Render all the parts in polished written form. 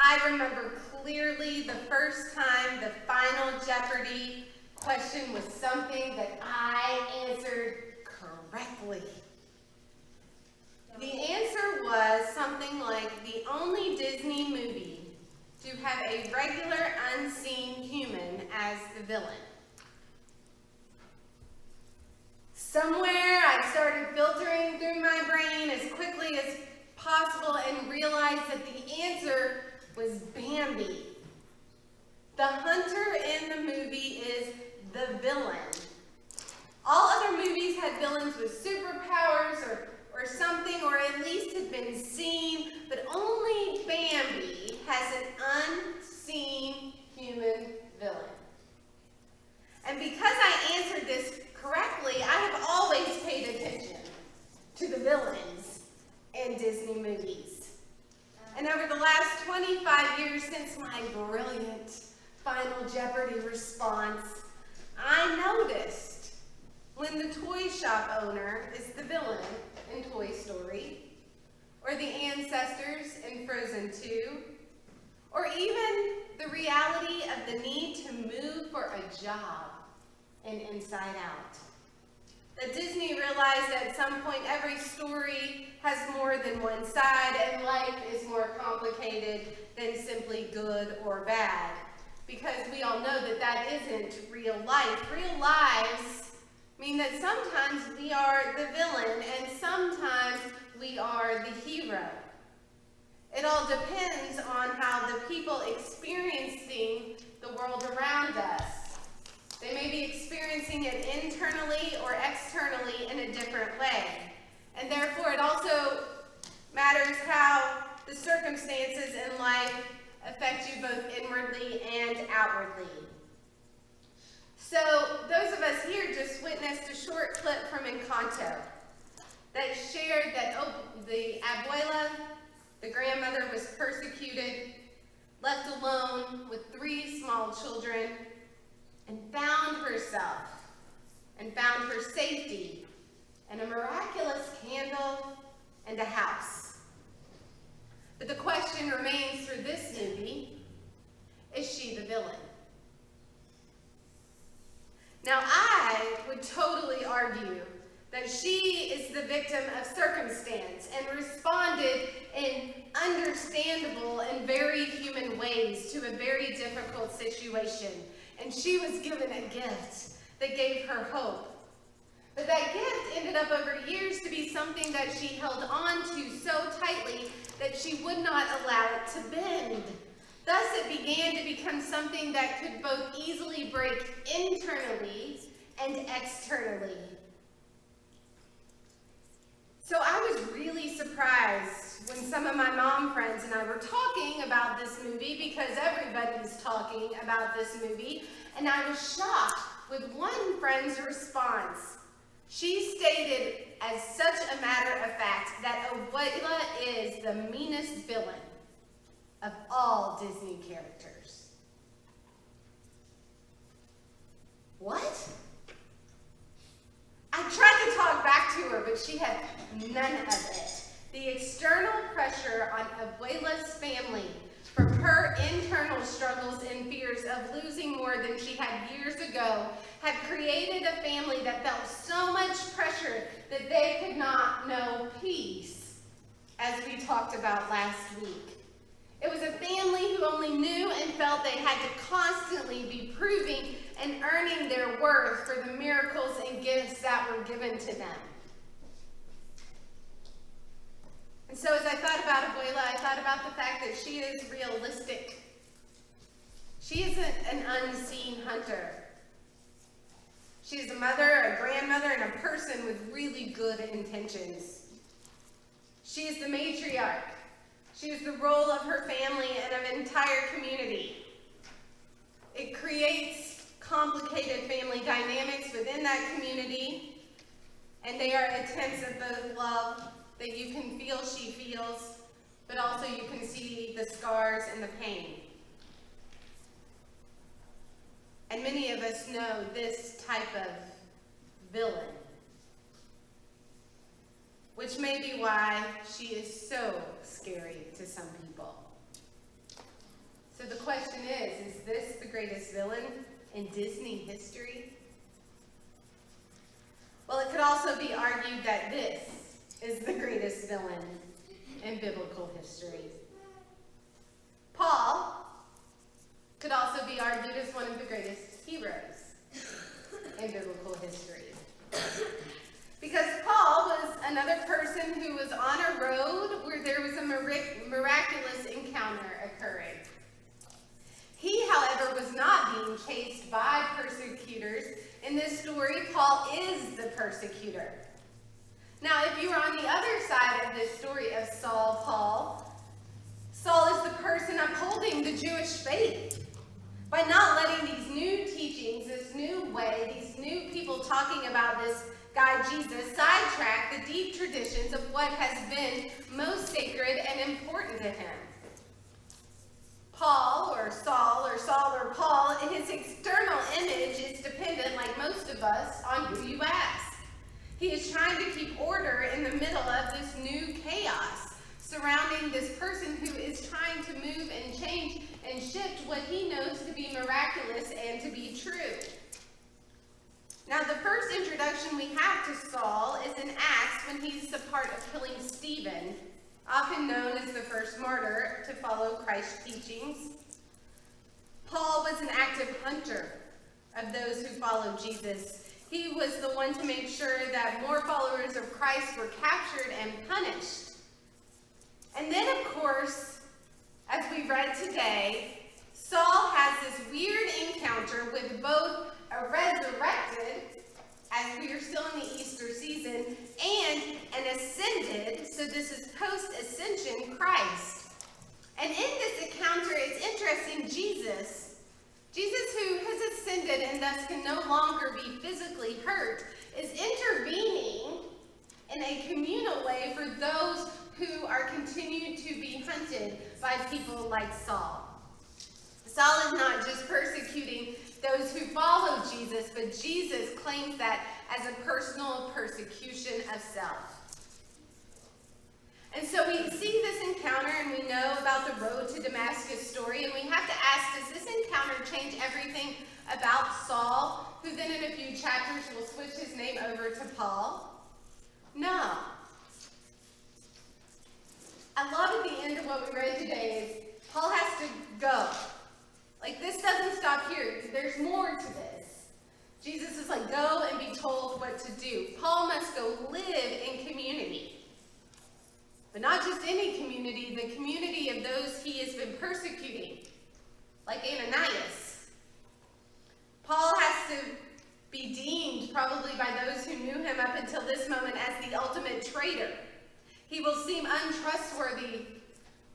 I remember clearly the first time the final Jeopardy question was something that I answered correctly. The answer was something like the only Disney movie to have a regular unseen human as the villain. Somewhere I started filtering through my brain as quickly as possible and realized that the answer was Bambi. The hunter in the movie is the villain. All other movies had villains with superpowers or something, or at least had been seen, but only Bambi has an unseen human villain. And because I answered this correctly, I have always paid attention to the villains in Disney movies. And over the last 25 years since my brilliant Final Jeopardy response, I noticed when the toy shop owner is the villain in Toy Story, or the ancestors in Frozen 2, or even the reality of the need to move for a job in Inside Out. That Disney realized at some point every story has more than one side, and life is more complicated than simply good or bad. Because we all know that that isn't real life. Real lives mean that sometimes we are the villain and sometimes we are the hero. It all depends on how the people experiencing the world around us. They may be experiencing it internally or externally in a different way. And therefore it also matters how the circumstances in life affect you both inwardly and outwardly. So those of us here just witnessed a short clip from Encanto that shared that the abuela, the grandmother, was persecuted, left alone with 3 small children, and found herself and found her safety in a miraculous candle and a house. But the question remains for this movie, is she the villain? Now, I would totally argue that she is the victim of circumstance and responded in understandable and very human ways to a very difficult situation. And she was given a gift that gave her hope. But that gift ended up over years to be something that she held on to so tightly that she would not allow it to bend. Thus, it began to become something that could both easily break internally and externally. So I was really surprised when some of my mom friends and I were talking about this movie, because everybody's talking about this movie, and I was shocked with one friend's response. She stated, as such a matter of fact, that Abuela is the meanest villain of all Disney characters. What? I tried to talk back to her, but she had none of it. The external pressure on Abuela's family from her internal struggles and fears of losing more than she had years ago had created a family that felt so much pressure that they could not know peace, as we talked about last week. It was a family who only knew and felt they had to constantly be proving and earning their worth for the miracles and gifts that were given to them. And so as I thought about Abuela, I thought about the fact that she is realistic. She isn't an unseen hunter. She is a mother, a grandmother, and a person with really good intentions. She is the matriarch. She is the role of her family and of an entire community. It creates complicated family dynamics within that community, and they are attempts of both love that you can feel she feels, but also you can see the scars and the pain. And many of us know this type of villain, which may be why she is so scary to some people. So the question is this the greatest villain in Disney history? Well, it could also be argued that this is the greatest villain in biblical history. Paul could also be argued as one of the greatest heroes in biblical history. Because Paul was another person who was on a road where there was a miraculous encounter occurring. He, however, was not being chased by persecutors. In this story, Paul is the persecutor. Now, if you are on the other side of this story of Saul is the person upholding the Jewish faith by not letting these new teachings, this new way, these new people talking about this guy Jesus sidetrack the deep traditions of what has been most sacred and important to him. Paul, or Saul, or Paul, his external image is dependent, like most of us, on who you ask. He is trying to keep order in the middle of this new chaos surrounding this person who is trying to move and change and shift what he knows to be miraculous and to be true. Now, the first introduction we have to Saul is in Acts when he's a part of killing Stephen, often known as the first martyr to follow Christ's teachings. Paul was an active hunter of those who followed Jesus. He was the one to make sure that more followers of Christ were captured and punished. And then, of course, as we read today, Saul has this weird encounter with both a resurrected, as we are still in the Easter season, and an ascended, so this is post-ascension, Christ. And in this encounter, it's interesting, Jesus who has ascended and thus can no longer be physically hurt, is intervening in a communal way for those who are continued to be hunted by people like Saul. Saul is not just persecuting those who follow Jesus, but Jesus claims that as a personal persecution of self. And so we see this encounter and we know about the road to Damascus story, and we have to ask, does this encounter change everything about Saul, who then in a few chapters will switch his name over to Paul? No. I love at the end of what we read today is Paul has to go. Like, this doesn't stop here. There's more to this. Jesus is like, go and be told what to do. Paul must go live in community. But not just any community, the community of those he has been persecuting, like Ananias. Paul has to be deemed, probably by those who knew him up until this moment, as the ultimate traitor. He will seem untrustworthy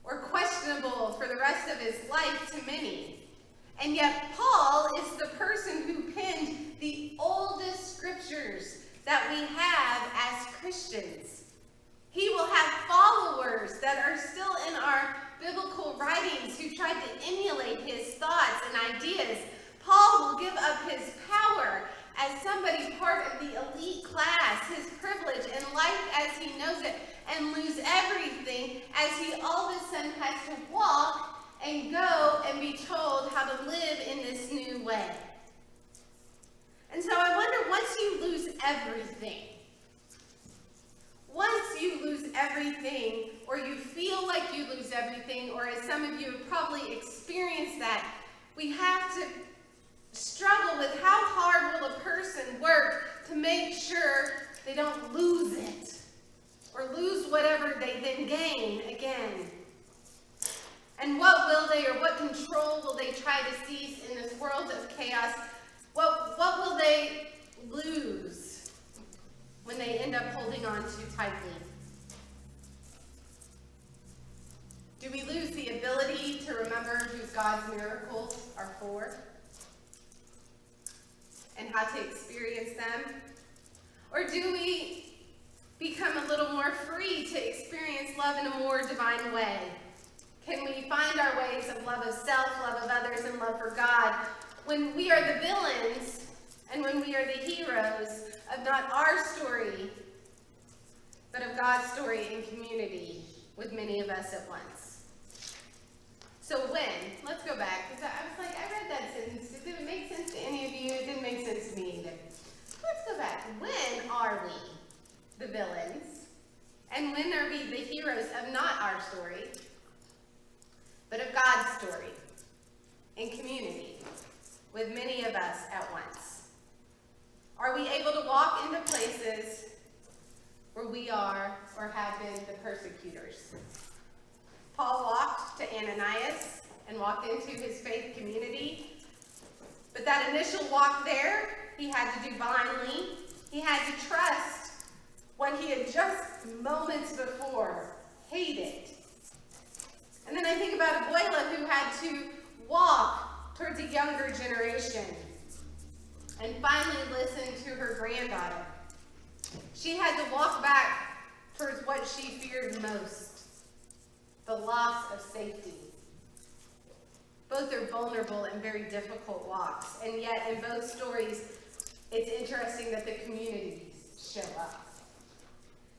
or questionable for the rest of his life to many. And yet Paul is the person who penned the oldest scriptures that we have as Christians. He will have followers that are still in our biblical writings who tried to emulate his thoughts and ideas. Paul will give up his power as somebody part of the elite class, his privilege and life as he knows it, and lose everything as he all of a sudden has to walk and go and be told how to live in this new way. And so I wonder, once you lose everything, or you feel like you lose everything, or as some of you have probably experienced that, we have to struggle with how hard will a person work to make sure they don't lose it, or lose whatever they then gain again. And what will they, or what control will they try to seize in this world of chaos? What will they lose when they end up holding on too tightly? Do we lose the ability to remember who God's miracles are for and how to experience them? Or do we become a little more free to experience love in a more divine way? Can we find our ways of love of self, love of others, and love for God when we are the villains and when we are the heroes of not our story, but of God's story in community with many of us at once? So let's go back. with many of us at once? Are we able to walk into places where we are or have been the persecutors? Paul walked to Ananias and walked into his faith community. But that initial walk there, he had to do blindly. He had to trust what he had just moments before hated. And then I think about Abuela, who had to walk towards a younger generation and finally listen to her granddaughter. She had to walk back towards what she feared most, the loss of safety. Both are vulnerable and very difficult walks, and yet in both stories, it's interesting that the communities show up.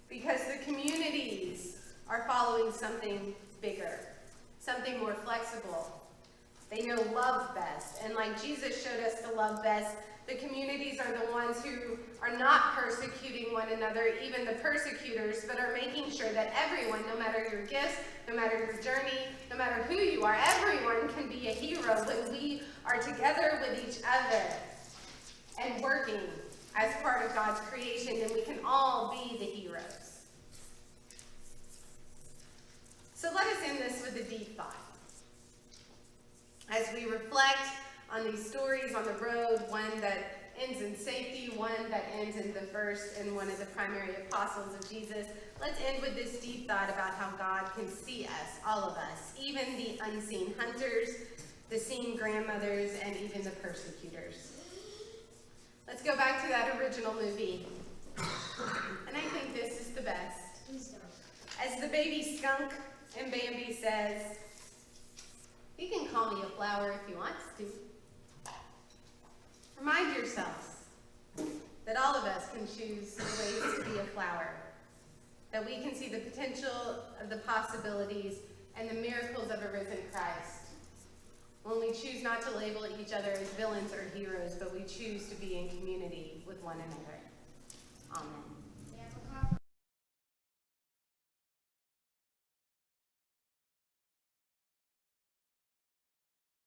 Because the communities are following something bigger, something more flexible. They know love best, and like Jesus showed us to love best, the communities are the ones who are not persecuting one another, even the persecutors, but are making sure that everyone, no matter your gifts, no matter your journey, no matter who you are, everyone can be a hero when we are together with each other and working as part of God's creation, and we can all be the heroes. So let us end this with a deep thought. As we reflect on these stories on the road, one that ends in safety, one that ends in the first and one of the primary apostles of Jesus, let's end with this deep thought about how God can see us, all of us, even the unseen hunters, the seen grandmothers, and even the persecutors. Let's go back to that original movie. And I think this is the best. As the baby skunk in Bambi says, "You can call me a flower if you want to." Remind yourselves that all of us can choose ways to be a flower, that we can see the potential of the possibilities and the miracles of a risen Christ. When we choose not to label each other as villains or heroes, but we choose to be in community with one another. Amen.